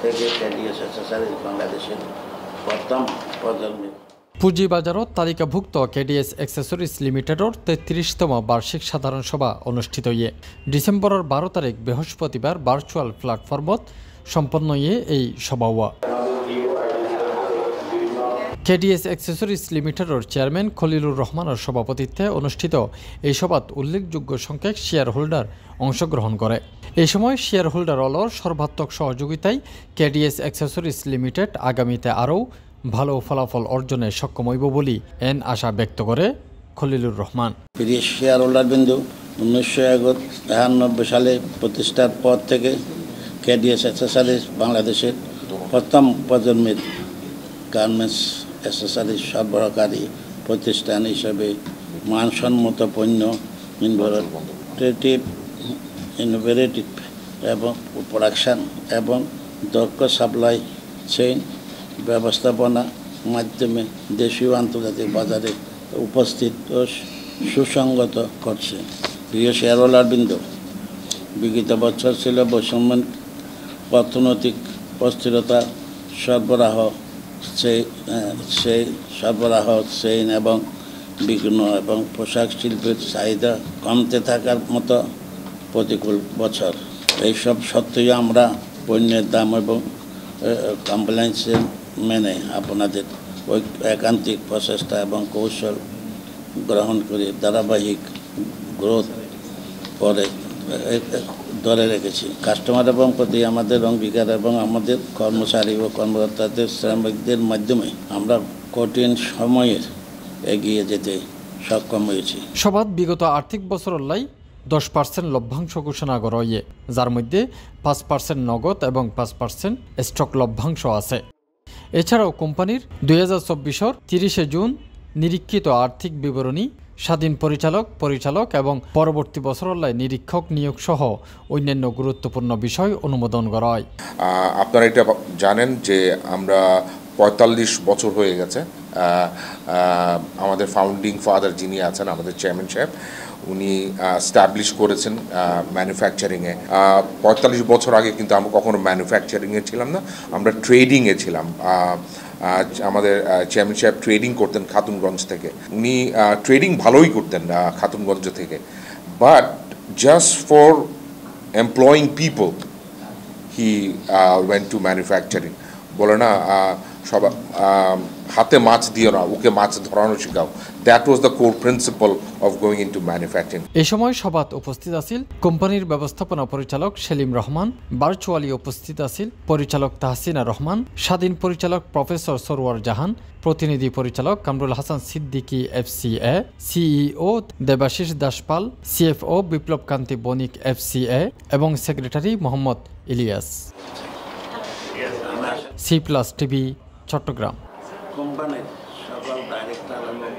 থেকে KDS accessories বাংলাদেশের প্রথম প্রজন্মের পুঁজিবাজারত তালিকাভুক্ত কেডিএস অ্যাক্সেসরিজ লিমিটেডর ৩৩তম বার্ষিক সাধারণ সভা অনুষ্ঠিত ইয়ে ডিসেম্বরের ১২ তারিখ বৃহস্পতিবার ভার্চুয়াল প্ল্যাটফর্মত সম্পন্ন ইয়ে এই সভা হওয়া। কেডিএস অ্যাক্সেসরিজ লিমিটেডর চেয়ারম্যান খলিলুর রহমানের সভাপতিত্বে অনুষ্ঠিত এই সভাত উল্লেখযোগ্য সংখ্যক শেয়ার হোল্ডার অংশগ্রহণ করে। এই সময় শেয়ার হোল্ডার অলর সর্বাত্মক সহযোগিতায় কেডিএস অ্যাক্সেসরিজ লিমিটেড আগামীতে আরও ভালো ফলাফল অর্জনে সক্ষম হইব বলে এন আশা ব্যক্ত করে খলিলুর রহমান। প্রিয় শেয়ার হোল্ডার বিন্দু, 1991 সালে প্রতিষ্ঠার পর থেকে কেডিএস অ্যাক্সেসরিজ বাংলাদেশের প্রথম প্রজন্মের গার্মেন্টস অ্যাক্সেসরিজ সরবরাহকারী প্রতিষ্ঠান হিসেবে মানসম্মত পণ্য ইনোভেটিভ এবং প্রোডাকশন এবং দক্ষ সাপ্লাই চেইন ব্যবস্থাপনা মাধ্যমে দেশীয় আন্তর্জাতিক বাজারে উপস্থিত ও সুসংগত করছে। প্রিয় শেয়ার হোল্ডার বিন্দু, বিগত বছর ছিল বৈষম্য, অর্থনৈতিক অস্থিরতা, সরবরাহ চেইন এবং বিঘ্ন এবং পোশাক শিল্পের চাহিদা কমতে থাকার মতো প্রতিকূল বছর। এইসব সত্ত্বেও আমরা পণ্যের দাম এবং কমপ্লায়েন্স মেনে আপনাদের একান্তিক প্রচেষ্টা এবং কৌশল গ্রহণ করে ধারাবাহিক গ্রোথ করে ধরে রেখেছি। কাস্টমার এবং প্রতি আমাদের অঙ্গীকার এবং আমাদের কর্মচারী ও কর্মকর্তাদের শ্রমিকদের মাধ্যমে আমরা কঠিন সময়ের এগিয়ে যেতে সক্ষম হয়েছি। সভাত বিগত আর্থিক বছরের লাই 10% লভ্যাংশ ঘোষণা করা হয়ে, যার মধ্যে 5% নগদ এবং 5% স্টক লভ্যাংশ আছে। এছাড়াও কোম্পানির 2024 30 জুন নিরীক্ষিত আর্থিক বিবরণী, স্বাধীন পরিচালক এবং পরবর্তী বছরের নিরীক্ষক নিয়োগ সহ অন্যান্য গুরুত্বপূর্ণ বিষয় অনুমোদন করা হয়। আপনারা এটা জানেন যে আমরা 45 বছর হয়ে গেছে। আমাদের ফাউন্ডিং ফাদার যিনি আছেন, আমাদের চেয়ারম্যান সাহেব, উনি স্টাবলিশ করেছেন ম্যানুফ্যাকচারিংয়ে। 45 বছর আগে কিন্তু আমরা কখনো ম্যানুফ্যাকচারিংয়ে ছিলাম না, আমরা ট্রেডিংয়ে ছিলাম। আমাদের চেয়ারম্যান সাহেব ট্রেডিং করতেন খাতুনগঞ্জ থেকে। উনি ট্রেডিং ভালোই করতেন খাতুনগঞ্জ থেকে, but just for employing people he went to manufacturing. বলে না সব হাতে মাছ দিও না, ওকে মাছ ধরানো শেখাও। That was the core principal of going into manufacturing. এই সময় সভাত উপস্থিত আছিল কোম্পানির ব্যবস্থাপনা পরিচালক সেলিম রহমান, ভার্চুয়ালি উপস্থিত আছিল পরিচালক তাহসিনা রহমান, স্বাধীন পরিচালক প্রফেসর সরওয়ার জাহান, প্রতিনিধি পরিচালক Kamrul Hasan Siddiqui FCA, CEO Debashis Daspal, CFO Biplab Kanti Banik FCA এবং secretary Mohammad Ilias. C+ TV Chittagong. কোম্পানির সকল ডাইরেক্টর এবং